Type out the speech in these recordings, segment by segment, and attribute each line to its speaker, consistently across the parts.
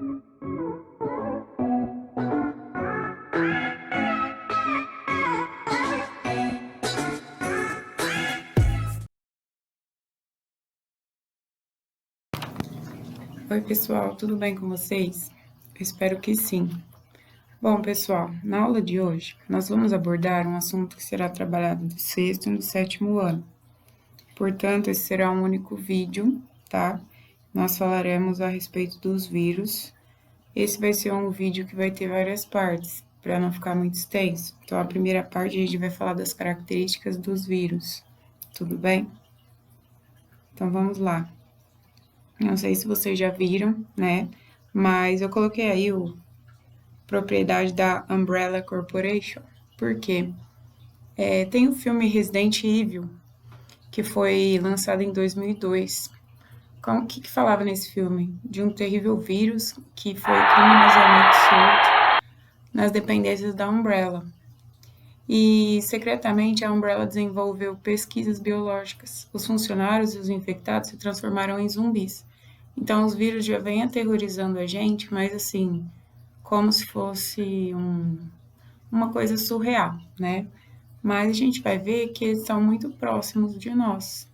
Speaker 1: Oi, pessoal, tudo bem com vocês? Eu espero que sim. Bom, pessoal, na aula de hoje, nós vamos abordar um assunto que será trabalhado do sexto e do sétimo ano. Portanto, esse será um único vídeo, tá? Nós falaremos a respeito dos vírus. Esse vai ser um vídeo que vai ter várias partes, para não ficar muito extenso. Então, a primeira parte a gente vai falar das características dos vírus, tudo bem? Então, vamos lá. Não sei se vocês já viram, né? Mas eu coloquei aí o propriedade da Umbrella Corporation. Por quê? Tem o filme Resident Evil, que foi lançado em 2002. O que falava nesse filme? De um terrível vírus que foi criminosamente solto nas dependências da Umbrella. E, secretamente, a Umbrella desenvolveu pesquisas biológicas. Os funcionários e os infectados se transformaram em zumbis. Então, os vírus já vêm aterrorizando a gente, mas assim, como se fosse uma coisa surreal, né? Mas a gente vai ver que eles são muito próximos de nós.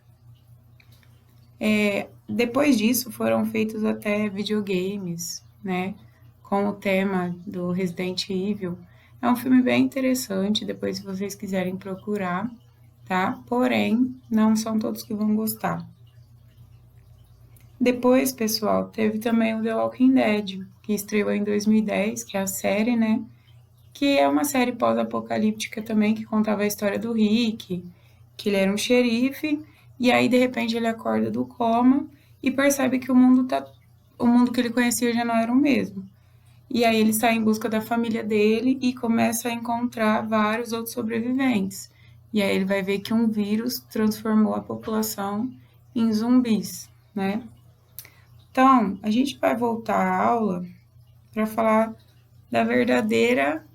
Speaker 1: Depois disso, foram feitos até videogames, né? Com o tema do Resident Evil. É um filme bem interessante, depois se vocês quiserem procurar, tá? Porém, não são todos que vão gostar. Depois, pessoal, teve também o The Walking Dead, que estreou em 2010, que é a série, né? Que é uma série pós-apocalíptica também, que contava a história do Rick, que ele era um xerife, e aí, de repente, ele acorda do coma e percebe que o mundo que ele conhecia já não era o mesmo. E aí ele sai em busca da família dele e começa a encontrar vários outros sobreviventes. E aí ele vai ver que um vírus transformou a população em zumbis, né? Então, a gente vai voltar à aula para falar da verdadeira,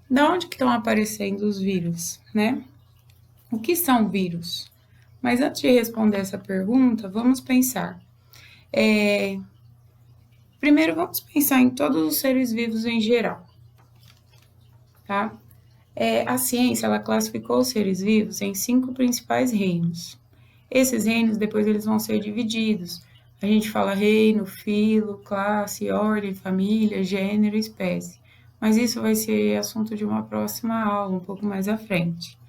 Speaker 1: da onde que estão aparecendo os vírus, né? O que são vírus? Mas antes de responder essa pergunta, vamos pensar. Primeiro, vamos pensar em todos os seres vivos em geral, tá? A ciência, ela classificou os seres vivos em 5 principais reinos. Esses reinos, depois, eles vão ser divididos. A gente fala reino, filo, classe, ordem, família, gênero, espécie. Mas isso vai ser assunto de uma próxima aula, um pouco mais à frente.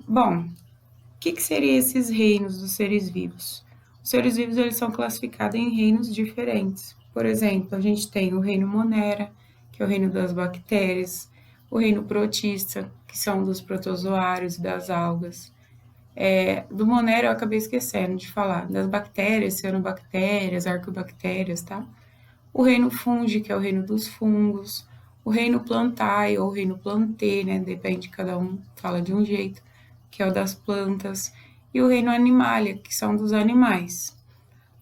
Speaker 1: Bom, o que seriam esses reinos dos seres vivos? Os seres vivos, eles são classificados em reinos diferentes. Por exemplo, a gente tem o reino Monera, que é o reino das bactérias, o reino protista, que são dos protozoários e das algas. Do Monera eu acabei esquecendo de falar, das bactérias, cianobactérias, arqueobactérias, tá? O reino fungi, que é o reino dos fungos, o reino plantae ou o reino plantê, né? Depende, cada um fala de um jeito, que é o das plantas, e o reino animalia, que são dos animais.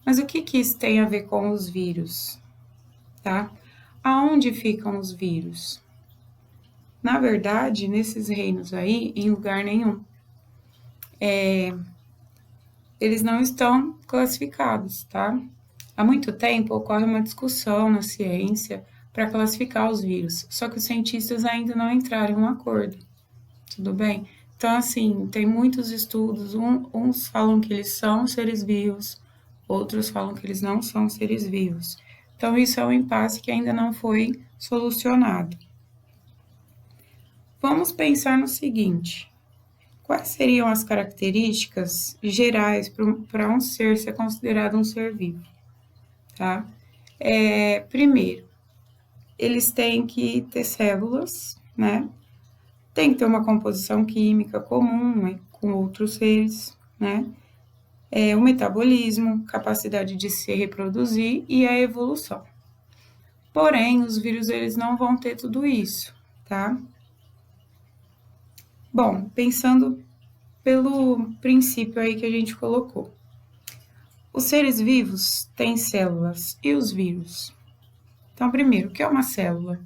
Speaker 1: Mas o que isso tem a ver com os vírus, tá? Aonde ficam os vírus? Na verdade, nesses reinos aí, em lugar nenhum. Eles não estão classificados, tá? Há muito tempo ocorre uma discussão na ciência para classificar os vírus, só que os cientistas ainda não entraram em um acordo, tudo bem? Então, assim, tem muitos estudos, uns falam que eles são seres vivos, outros falam que eles não são seres vivos. Então, isso é um impasse que ainda não foi solucionado. Vamos pensar no seguinte: quais seriam as características gerais para um ser ser considerado um ser vivo? Tá? Primeiro, eles têm que ter células, né? Tem que ter uma composição química comum, né, com outros seres, né? O metabolismo, capacidade de se reproduzir e a evolução. Porém, os vírus, eles não vão ter tudo isso, tá? Bom, pensando pelo princípio aí que a gente colocou. Os seres vivos têm células e os vírus. Então, primeiro, o que é uma célula?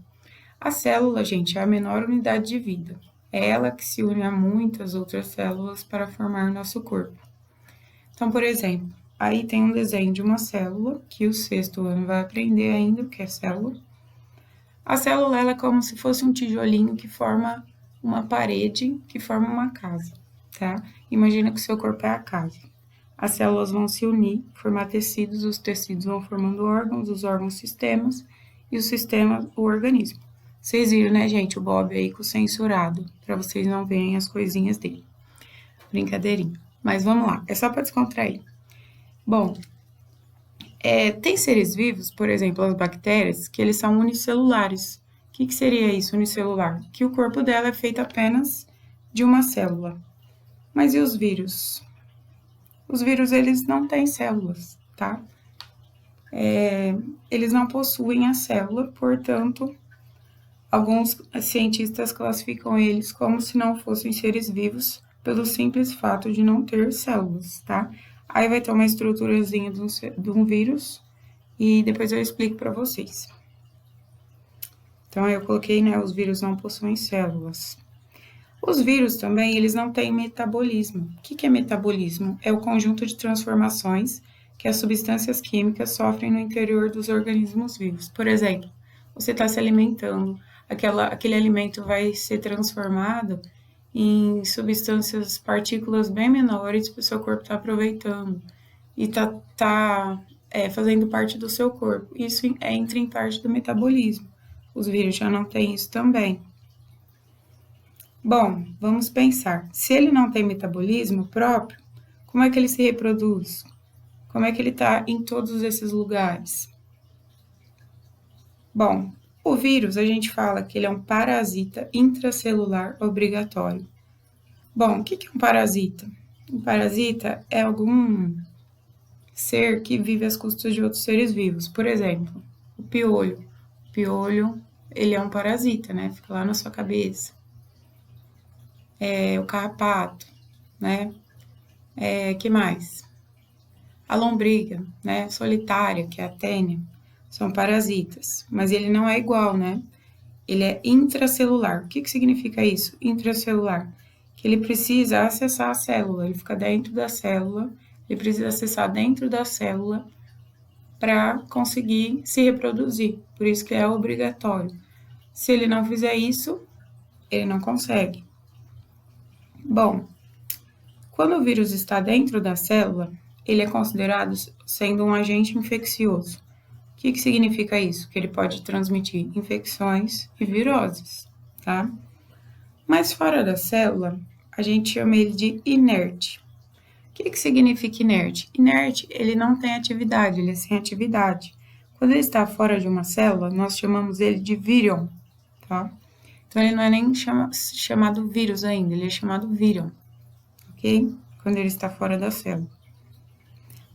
Speaker 1: A célula, gente, é a menor unidade de vida. É ela que se une a muitas outras células para formar nosso corpo. Então, por exemplo, aí tem um desenho de uma célula, que o sexto ano vai aprender ainda o que é célula. A célula ela é como se fosse um tijolinho que forma uma parede, que forma uma casa, tá? Imagina que o seu corpo é a casa. As células vão se unir, formar tecidos, os tecidos vão formando órgãos, os órgãos sistemas, e o sistema o organismo. Vocês viram, né, gente, o Bob aí com o censurado, para vocês não verem as coisinhas dele. Brincadeirinha. Mas vamos lá, é só para descontrair. Bom, tem seres vivos, por exemplo, as bactérias, que eles são unicelulares. O que seria isso, unicelular? Que o corpo dela é feito apenas de uma célula. Mas e os vírus? Os vírus, eles não têm células, tá? Eles não possuem a célula, portanto, alguns cientistas classificam eles como se não fossem seres vivos pelo simples fato de não ter células, tá? Aí vai ter uma estruturazinha de um vírus e depois eu explico para vocês. Então, aí eu coloquei, né, os vírus não possuem células. Os vírus também, eles não têm metabolismo. O que é metabolismo? É o conjunto de transformações que as substâncias químicas sofrem no interior dos organismos vivos. Por exemplo, você está se alimentando, aquele alimento vai ser transformado em substâncias, partículas bem menores que o seu corpo está aproveitando e está fazendo parte do seu corpo. Isso entra em parte do metabolismo. Os vírus já não têm isso também. Bom, vamos pensar. Se ele não tem metabolismo próprio, como é que ele se reproduz? Como é que ele está em todos esses lugares? Bom, o vírus, a gente fala que ele é um parasita intracelular obrigatório. Bom, o que é um parasita? Um parasita é algum ser que vive às custas de outros seres vivos. Por exemplo, o piolho. O piolho, ele é um parasita, né? Fica lá na sua cabeça. O carrapato, né? Que mais? A lombriga, né? Solitária, que é a tênia, são parasitas. Mas ele não é igual, né? Ele é intracelular. O que significa isso? Intracelular. Que ele precisa acessar a célula, ele fica dentro da célula, ele precisa acessar dentro da célula para conseguir se reproduzir. Por isso que é obrigatório. Se ele não fizer isso, ele não consegue. Bom, quando o vírus está dentro da célula, ele é considerado sendo um agente infeccioso. O que significa isso? Que ele pode transmitir infecções e viroses, tá? Mas fora da célula, a gente chama ele de inerte. O que significa inerte? Inerte, ele não tem atividade, ele é sem atividade. Quando ele está fora de uma célula, nós chamamos ele de vírion, tá? Então, ele não é nem chamado vírus ainda, ele é chamado vírion, ok? Quando ele está fora da célula.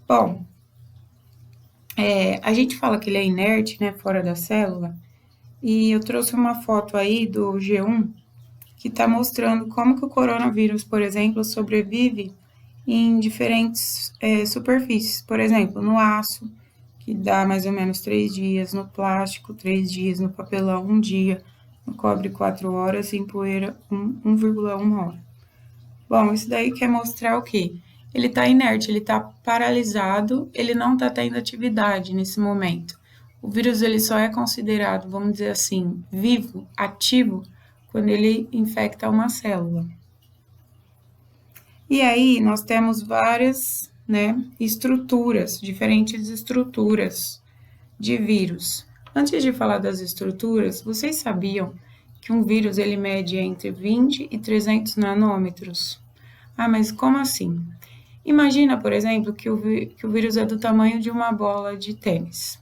Speaker 1: Bom, a gente fala que ele é inerte, né, fora da célula, e eu trouxe uma foto aí do G1 que está mostrando como que o coronavírus, por exemplo, sobrevive em diferentes superfícies. Por exemplo, no aço, que dá mais ou menos 3 dias, no plástico, 3 dias, no papelão, 1 dia, no cobre, 4 horas, e em poeira, 1,1 hora. Bom, isso daí quer mostrar o quê? Ele está inerte, ele está paralisado, ele não está tendo atividade nesse momento. O vírus ele só é considerado, vamos dizer assim, vivo, ativo, quando ele infecta uma célula. E aí nós temos várias, né, estruturas, diferentes estruturas de vírus. Antes de falar das estruturas, vocês sabiam que um vírus ele mede entre 20 e 300 nanômetros? Ah, mas como assim? Imagina, por exemplo, que o vírus é do tamanho de uma bola de tênis.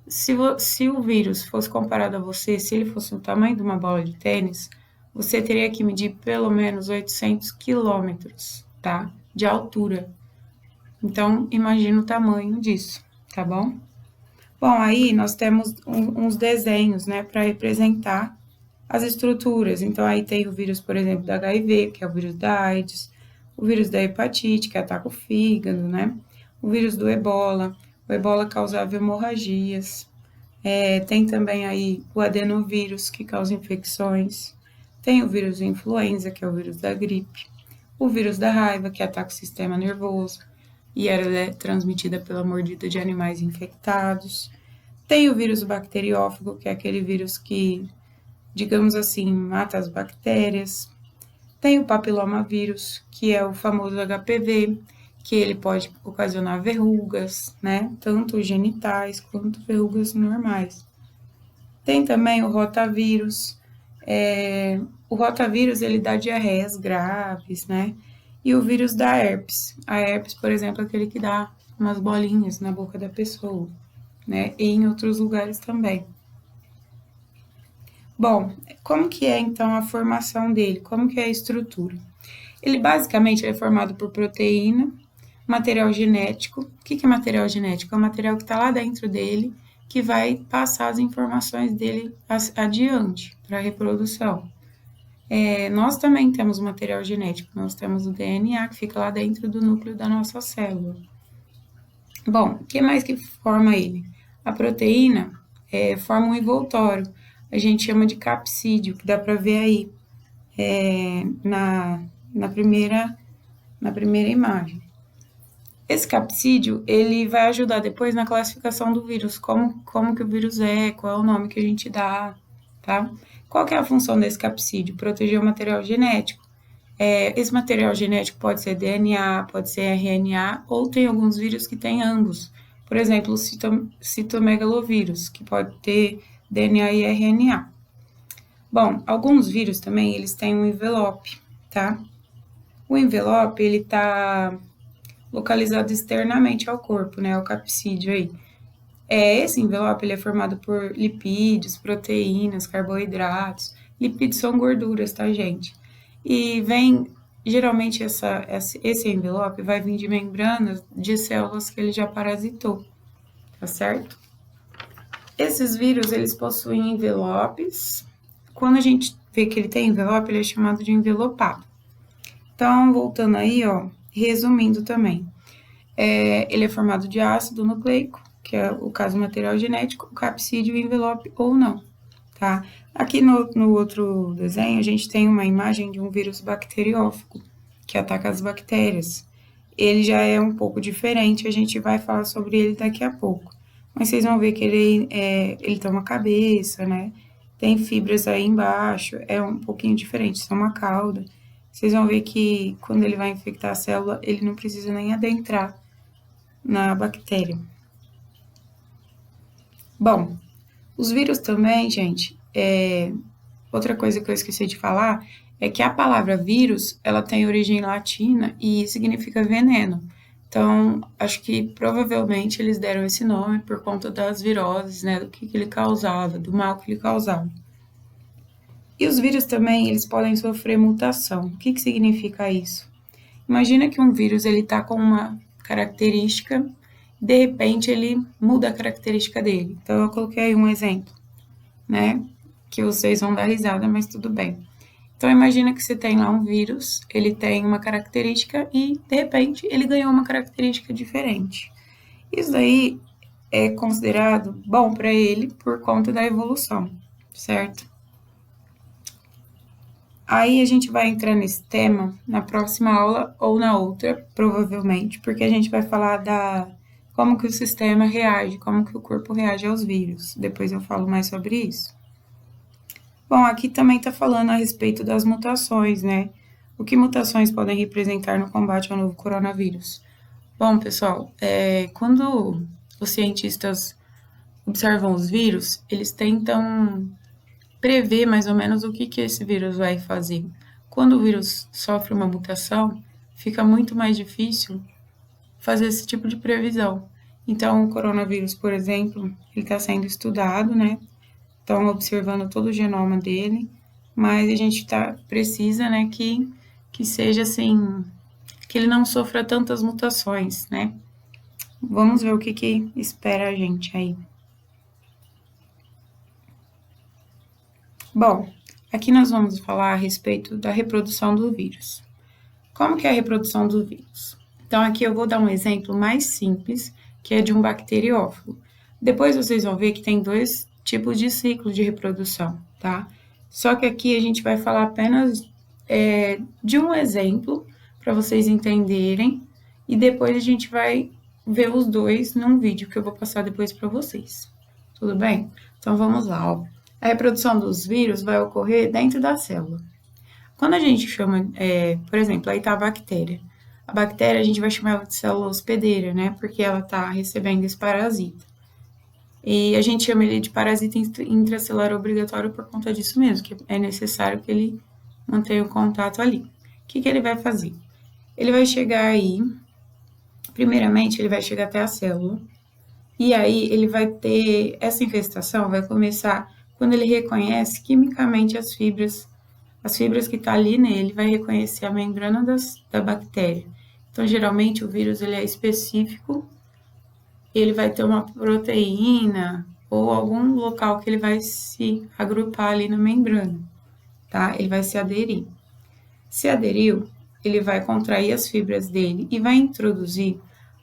Speaker 1: Se o vírus fosse comparado a você, se ele fosse o tamanho de uma bola de tênis, você teria que medir pelo menos 800 quilômetros, tá? De altura. Então, imagina o tamanho disso, tá bom? Bom, aí nós temos uns desenhos, né, para representar as estruturas. Então, aí tem o vírus, por exemplo, da HIV, que é o vírus da AIDS, o vírus da hepatite, que ataca o fígado, né? O vírus do ebola. O ebola causava hemorragias. Tem também aí o adenovírus, que causa infecções. Tem o vírus da influenza, que é o vírus da gripe. O vírus da raiva, que ataca o sistema nervoso. e ela é transmitida pela mordida de animais infectados. Tem o vírus bacteriófago, que é aquele vírus que, digamos assim, mata as bactérias. Tem o papilomavírus, que é o famoso HPV, que ele pode ocasionar verrugas, né? Tanto genitais quanto verrugas normais. Tem também o rotavírus. O rotavírus, ele dá diarreias graves, né? E o vírus da herpes. A herpes, por exemplo, é aquele que dá umas bolinhas na boca da pessoa, né? E em outros lugares também. Bom, como que é então a formação dele? Como que é a estrutura? Ele basicamente é formado por proteína, material genético. O que é material genético? É o material que está lá dentro dele, que vai passar as informações dele adiante para a reprodução. Nós também temos material genético, nós temos o DNA que fica lá dentro do núcleo da nossa célula. Bom, o que mais que forma ele? A proteína forma um envoltório, a gente chama de capsídeo, que dá para ver aí na primeira imagem. Esse capsídeo, ele vai ajudar depois na classificação do vírus, como que o vírus é, qual é o nome que a gente dá, tá? Qual que é a função desse capsídeo? Proteger o material genético. Esse material genético pode ser DNA, pode ser RNA, ou tem alguns vírus que têm ambos. Por exemplo, o citomegalovírus, que pode ter DNA e RNA. Bom, alguns vírus também, eles têm um envelope, tá? O envelope, ele tá localizado externamente ao corpo, né? O capsídeo aí. Esse envelope, ele é formado por lipídios, proteínas, carboidratos. Lipídios são gorduras, tá, gente? E geralmente esse envelope vai vir de membranas de células que ele já parasitou, tá certo? Esses vírus, eles possuem envelopes. Quando a gente vê que ele tem envelope, ele é chamado de envelopado. Então, voltando aí, ó, resumindo também, ele é formado de ácido nucleico, que é o caso material genético, o capsídeo, envelope ou não, tá? Aqui no outro desenho, a gente tem uma imagem de um vírus bacteriófago, que ataca as bactérias. Ele já é um pouco diferente, a gente vai falar sobre ele daqui a pouco. Mas vocês vão ver que ele tem uma cabeça, né? Tem fibras aí embaixo, é um pouquinho diferente, são uma cauda. Vocês vão ver que quando ele vai infectar a célula, ele não precisa nem adentrar na bactéria. Bom, os vírus também, gente, outra coisa que eu esqueci de falar é que a palavra vírus, ela tem origem latina e significa veneno. Então, acho que provavelmente eles deram esse nome por conta das viroses, né, do que ele causava, do mal que ele causava. E os vírus também, eles podem sofrer mutação. O que significa isso? Imagina que um vírus, ele tá com uma característica, de repente ele muda a característica dele. Então, eu coloquei aí um exemplo, né, que vocês vão dar risada, mas tudo bem. Então, imagina que você tem lá um vírus, ele tem uma característica e, de repente, ele ganhou uma característica diferente. Isso daí é considerado bom para ele por conta da evolução, certo? Aí a gente vai entrar nesse tema na próxima aula ou na outra, provavelmente, porque a gente vai falar como que o sistema reage, como que o corpo reage aos vírus. Depois eu falo mais sobre isso. Bom, aqui também está falando a respeito das mutações, né? O que mutações podem representar no combate ao novo coronavírus? Bom, pessoal, quando os cientistas observam os vírus, eles tentam prever mais ou menos o que esse vírus vai fazer. Quando o vírus sofre uma mutação, fica muito mais difícil fazer esse tipo de previsão. Então, o coronavírus, por exemplo, ele está sendo estudado, né? Estão observando todo o genoma dele, mas a gente precisa, né, que seja assim, que ele não sofra tantas mutações, né? Vamos ver o que espera a gente aí. Bom, aqui nós vamos falar a respeito da reprodução do vírus. Como que é a reprodução do vírus? Então, aqui eu vou dar um exemplo mais simples, que é de um bacteriófago. Depois vocês vão ver que tem dois tipos de ciclos de reprodução, tá? Só que aqui a gente vai falar apenas de um exemplo, para vocês entenderem e depois a gente vai ver os dois num vídeo que eu vou passar depois para vocês. Tudo bem? Então vamos lá, ó. A reprodução dos vírus vai ocorrer dentro da célula. Quando a gente chama, por exemplo, aí tá a bactéria. A bactéria a gente vai chamar ela de célula hospedeira, né? Porque ela tá recebendo esse parasita. E a gente chama ele de parasita intracelular obrigatório por conta disso mesmo, que é necessário que ele mantenha o contato ali. O que ele vai fazer? Ele vai chegar aí, primeiramente ele vai chegar até a célula, e aí ele vai ter, essa infestação vai começar quando ele reconhece quimicamente as fibras que estão ali nele, vai reconhecer a membrana da bactéria. Então, geralmente, o vírus ele é específico, ele vai ter uma proteína ou algum local que ele vai se agrupar ali na membrana, tá? Ele vai se aderir. Se aderiu, ele vai contrair as fibras dele e vai introduzir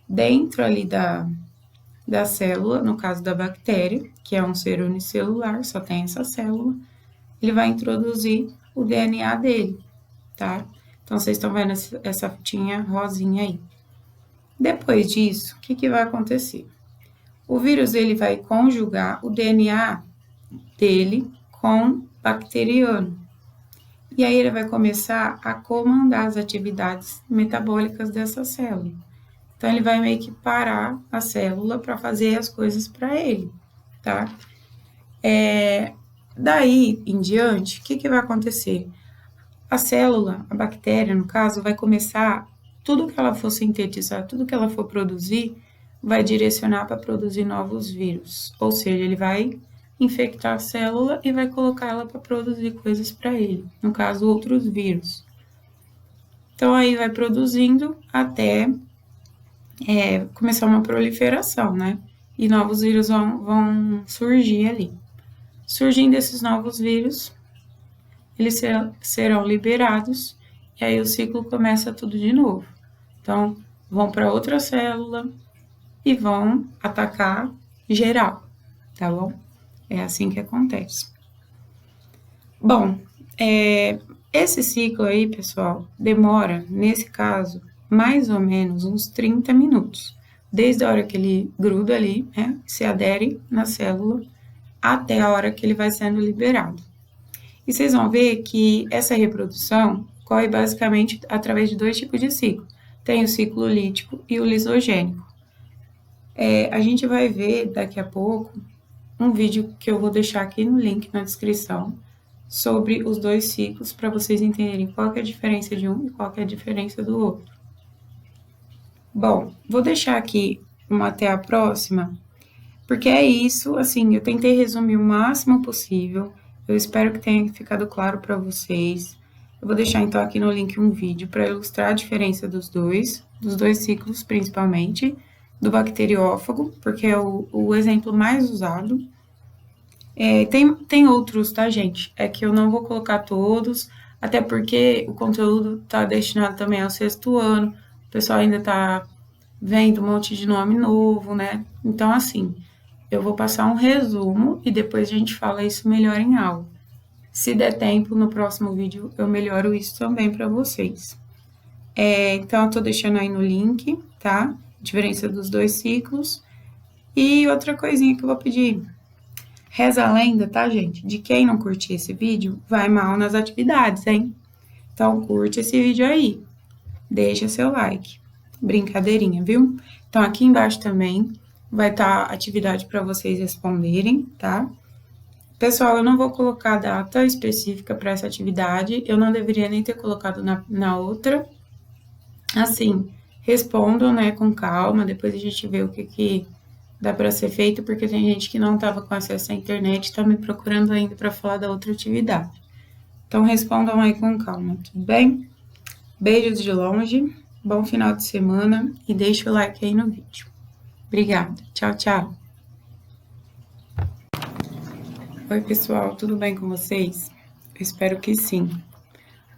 Speaker 1: dentro ali da célula, no caso da bactéria, que é um ser unicelular, só tem essa célula, ele vai introduzir o DNA dele, tá? Então, vocês estão vendo essa fitinha rosinha aí. Depois disso, o que vai acontecer? O vírus, ele vai conjugar o DNA dele com bacteriano. E aí, ele vai começar a comandar as atividades metabólicas dessa célula. Então, ele vai meio que parar a célula para fazer as coisas para ele, tá? Daí em diante, o que vai acontecer? A célula, a bactéria, no caso, vai começar, tudo que ela for sintetizar, tudo que ela for produzir, vai direcionar para produzir novos vírus. Ou seja, ele vai infectar a célula e vai colocar ela para produzir coisas para ele, no caso, outros vírus. Então, aí vai produzindo até começar uma proliferação, né? E novos vírus vão surgir ali. Surgindo esses novos vírus, eles serão liberados e aí o ciclo começa tudo de novo. Então, vão para outra célula e vão atacar geral, tá bom? É assim que acontece. Bom, esse ciclo aí, pessoal, demora, nesse caso, mais ou menos uns 30 minutos. Desde a hora que ele gruda ali, né, se adere na célula, até a hora que ele vai sendo liberado. E vocês vão ver que essa reprodução corre basicamente através de dois tipos de ciclo. Tem o ciclo lítico e o lisogênico. A gente vai ver daqui a pouco um vídeo que eu vou deixar aqui no link na descrição sobre os dois ciclos para vocês entenderem qual que é a diferença de um e qual que é a diferença do outro. Bom, vou deixar aqui uma até a próxima, porque é isso, assim, eu tentei resumir o máximo possível, eu espero que tenha ficado claro para vocês. Eu vou deixar, então, aqui no link um vídeo para ilustrar a diferença dos dois ciclos, principalmente, do bacteriófago, porque é o exemplo mais usado. Tem outros, tá, gente? É que eu não vou colocar todos, até porque o conteúdo está destinado também ao 6º ano, o pessoal ainda está vendo um monte de nome novo, né? Então, assim, eu vou passar um resumo e depois a gente fala isso melhor em aula. Se der tempo, no próximo vídeo eu melhoro isso também para vocês. Então, eu tô deixando aí no link, tá? Diferença dos dois ciclos. E outra coisinha que eu vou pedir. Reza a lenda, tá, gente? De quem não curtir esse vídeo, vai mal nas atividades, hein? Então, curte esse vídeo aí. Deixa seu like. Brincadeirinha, viu? Então, aqui embaixo também vai estar a atividade para vocês responderem, tá? Pessoal, eu não vou colocar data específica para essa atividade, eu não deveria nem ter colocado na outra. Assim, respondam, né, com calma, depois a gente vê o que dá para ser feito, porque tem gente que não estava com acesso à internet e está me procurando ainda para falar da outra atividade. Então, respondam aí com calma, tudo bem? Beijos de longe, bom final de semana e deixa o like aí no vídeo. Obrigada, tchau, tchau. Oi, pessoal, tudo bem com vocês? Eu espero que sim.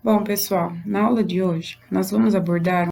Speaker 1: Bom, pessoal, na aula de hoje, nós vamos abordar